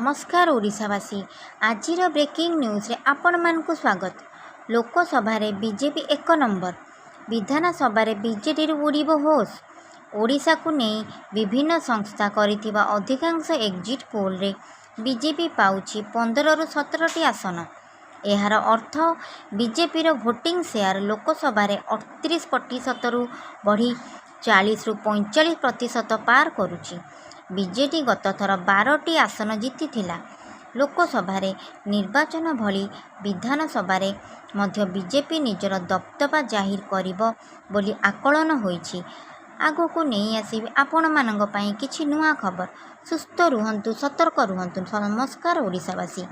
नमस्कार ओडिशावासी आजिर breaking news रे आपण मानकु स्वागत। लोकसभा रे बीजेपी 1 नंबर विधानसभा रे बीजेडी उड़ीब होश। ओडिशा को नहीं विभिन्न संस्था करिथिबा अधिकांश एग्जिट पोल रे बीजेपी पाउछि 15 रु 17टी आसन। एहार अर्थ बीजेपी रो भोटिंग शेयर लोकसभा रे 38% रु बढ़ी 40 रु 45% पार करुछि। बीजेडी गत थर 12टी आसन जीतिथिला। लोकसभा रे निर्वाचन भली विधानसभा रे मध्य बीजेपी निजर दबदबा जाहिर करिबो बोली आकलन होईछि। आगो को नहीं आसीबे आपण मानंग पई किछि नुआ खबर। सुस्थ रुहंतु, सतर्क रुहंतु। नमस्कार ओडिशावासी।